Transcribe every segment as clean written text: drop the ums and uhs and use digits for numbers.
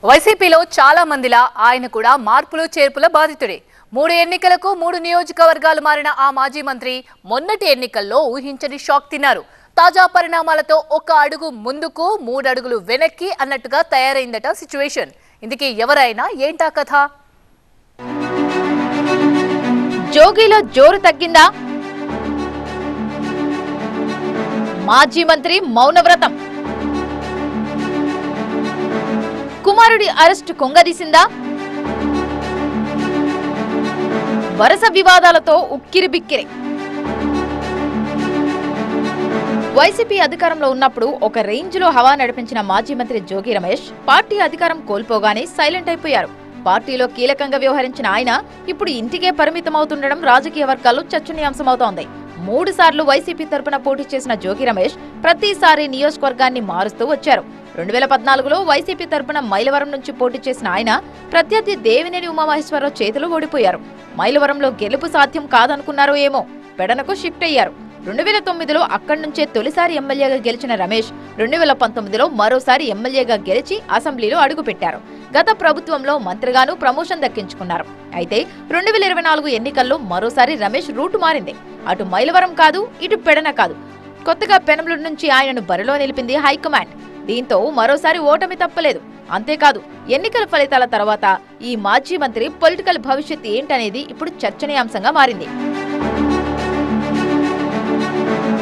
వైసీపీలో చాలా మందిలా ఆయన కూడా మార్పులు చేర్పుల బాధితుడే. 3 ఎన్నికలకు 3 నియోజకవర్గాలు మారిన ఆ మాజీ మంత్రి మొన్నటి ఎన్నికల్లో ఊహించని షాక్ తిన్నారు. తాజా పరిణామాలతో ఒక అడుగు ముందుకు 3 అడుగులు వెనక్కి అన్నట్టుగా తయారైందట సిచ్యువేషన్. ఇందుకే ఎవరైనా ఏంటా కథ? జోగిలో జోరు తగ్గిందా? మాజీ మంత్రి మౌనవ్రతం. కుమారుడి అరెస్టు కొంగదీసిందా? వరుస వివాదాలతో ఉక్కిరిబిక్కిరి. వైసీపీ అధికారంలో ఉన్నప్పుడు ఒక రేంజ్ లో హవా నడిపించిన మాజీ మంత్రి జోగి రమేష్ పార్టీ అధికారం కోల్పోగానే సైలెంట్ అయిపోయారు. పార్టీలో కీలకంగా వ్యవహరించిన ఆయన ఇప్పుడు ఇంటికే పరిమితమవుతుండడం రాజకీయ వర్గాల్లో చర్చనీయాంశమవుతోంది. 3 సార్లు వైసీపీ తరపున పోటీ చేసిన జోగి రమేష్ ప్రతిసారి నియోజకవర్గాన్ని మారుస్తూ వచ్చారు. 2014లో వైసీపీ తరపున మైలవరం నుంచి పోటీ చేసిన ఆయన ప్రత్యర్థి దేవినేని ఉమామహేశ్వరరావు చేతిలో ఓడిపోయారు. మైలవరంలో గెలుపు సాధ్యం కాదనుకున్నారో ఏమో పెడనకు షిఫ్ట్ అయ్యారు. 2009లో అక్కడి నుంచే తొలిసారి ఎమ్మెల్యేగా గెలిచిన రమేష్ 2019లో మరోసారి ఎమ్మెల్యేగా గెలిచి అసెంబ్లీలో అడుగుపెట్టారు. గత ప్రభుత్వంలో మంత్రిగాను ప్రమోషన్ దక్కించుకున్నారు. అయితే 2024 ఎన్నికల్లో మరోసారి రమేష్ రూటు మారింది. అటు మైలవరం కాదు, ఇటు పెడన కాదు. కొత్తగా పెనంలూరు నుంచి ఆయనను బరిలో నిలిపింది హైకమాండ్. దీంతో మరోసారి ఓటమి తప్పలేదు. అంతేకాదు, ఎన్నికల ఫలితాల తర్వాత ఈ మాజీ మంత్రి పొలిటికల్ భవిష్యత్ ఏంటనేది ఇప్పుడు చర్చనీయాంశంగా మారింది.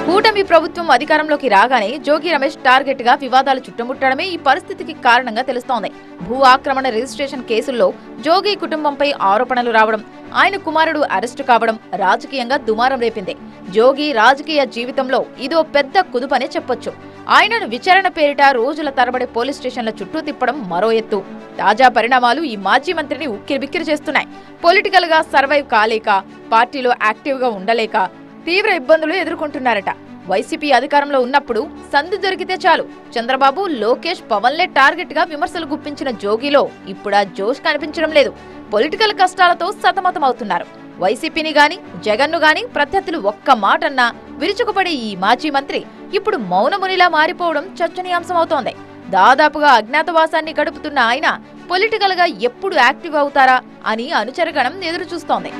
కూటమి ప్రభుత్వం అధికారంలోకి రాగానే జోగి రమేష్ టార్గెట్ గా వివాదాలు చుట్టుముట్టడమే ఈ పరిస్థితికి కారణంగా తెలుస్తోంది. భూ ఆక్రమణ రిజిస్ట్రేషన్ కేసుల్లో జోగి కుటుంబంపై ఆరోపణలు రావడం, ఆయన కుమారుడు అరెస్టు కావడం రాజకీయంగా దుమారం రేపింది. జోగి రాజకీయ జీవితంలో ఇదో పెద్ద కుదుపనే చెప్పొచ్చు. ఆయనను విచారణ పేరిట రోజుల తరబడి పోలీస్ స్టేషన్ల చుట్టూ తిప్పడం మరో ఎత్తు. తాజా పరిణామాలు ఈ మాజీ మంత్రిని ఉక్కిరిబిక్కిరి చేస్తున్నాయి. పొలిటికల్ గా సర్వైవ్ కాలేక, పార్టీలో యాక్టివ్ గా ఉండలేక తీవ్ర ఇబ్బందులు ఎదుర్కొంటున్నారట. వైసీపీ అధికారంలో ఉన్నప్పుడు సందు దొరికితే చాలు చంద్రబాబు, లోకేష్, పవన్లే టార్గెట్ గా విమర్శలు గుప్పించిన జోగిలో ఇప్పుడు ఆ జోష్ కనిపించడం లేదు. పొలిటికల్ కష్టాలతో సతమతమవుతున్నారు. వైసీపీని గాని, జగన్ను గాని ప్రత్యర్థులు ఒక్క మాటన్నా విరుచుకుపడే ఈ మాజీ మంత్రి ఇప్పుడు మౌనమునిలా మారిపోవడం చర్చనీయాంశమవుతోంది. దాదాపుగా అజ్ఞాతవాసాన్ని గడుపుతున్న ఆయన పొలిటికల్ గా ఎప్పుడు యాక్టివ్ అవుతారా అని అనుచరగణం ఎదురు చూస్తోంది.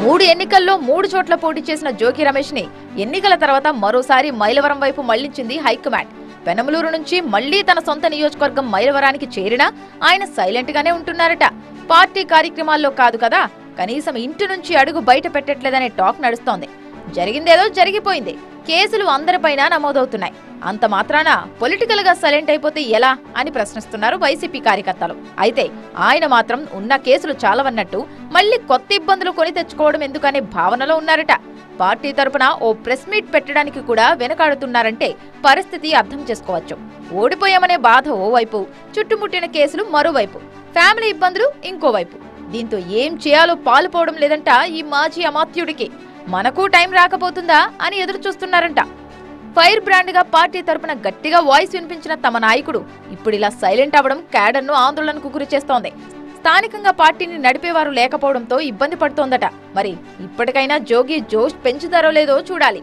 3 ఎన్నికల్లో 3 చోట్ల పోటీ చేసిన జోగి రమేష్ ని ఎన్నికల తర్వాత మరోసారి మైలవరం వైపు మళ్లించింది హైకమాండ్. పెనమలూరు నుంచి మళ్లీ తన సొంత నియోజకవర్గం మైలవరానికి చేరినా ఆయన సైలెంట్ గానే ఉంటున్నారట. పార్టీ కార్యక్రమాల్లో కాదు కదా, కనీసం ఇంటి నుంచి అడుగు బయట పెట్టట్లేదనే టాక్ నడుస్తోంది. జరిగిందేదో జరిగిపోయింది. కేసులు అందరిపైన నమోదవుతున్నాయి. అంత మాత్రాన పొలిటికల్ గా సైలెంట్ అయిపోతే ఎలా అని ప్రశ్నిస్తున్నారు వైసీపీ కార్యకర్తలు. అయితే ఆయన మాత్రం ఉన్న కేసులు చాలవన్నట్టు మళ్లీ కొత్త ఇబ్బందులు కొని తెచ్చుకోవడం ఎందుకనే భావనలో ఉన్నారట. పార్టీ తరపున ఓ ప్రెస్ మీట్ పెట్టడానికి కూడా వెనకాడుతున్నారంటే పరిస్థితి అర్థం చేసుకోవచ్చు. ఓడిపోయామనే బాధ ఓవైపు, చుట్టుముట్టిన కేసులు మరోవైపు, ఫ్యామిలీ ఇబ్బందులు ఇంకోవైపు. దీంతో ఏం చేయాలో పాలుపోవడం లేదంట ఈ మాజీ అమాత్యుడికి. మనకు టైం రాకపోతుందా అని ఎదురు చూస్తున్నారంట. ఫైర్ బ్రాండ్ గా పార్టీ తరపున గట్టిగా వాయిస్ వినిపించిన తమ నాయకుడు ఇప్పుడు ఇలా సైలెంట్ అవ్వడం క్యాడర్ను ఆందోళనకు గురి చేస్తోంది. స్థానికంగా పార్టీని నడిపేవారు లేకపోవడంతో ఇబ్బంది పడుతోందట. మరి ఇప్పటికైనా జోగి జోష్ పెంచుతారో లేదో చూడాలి.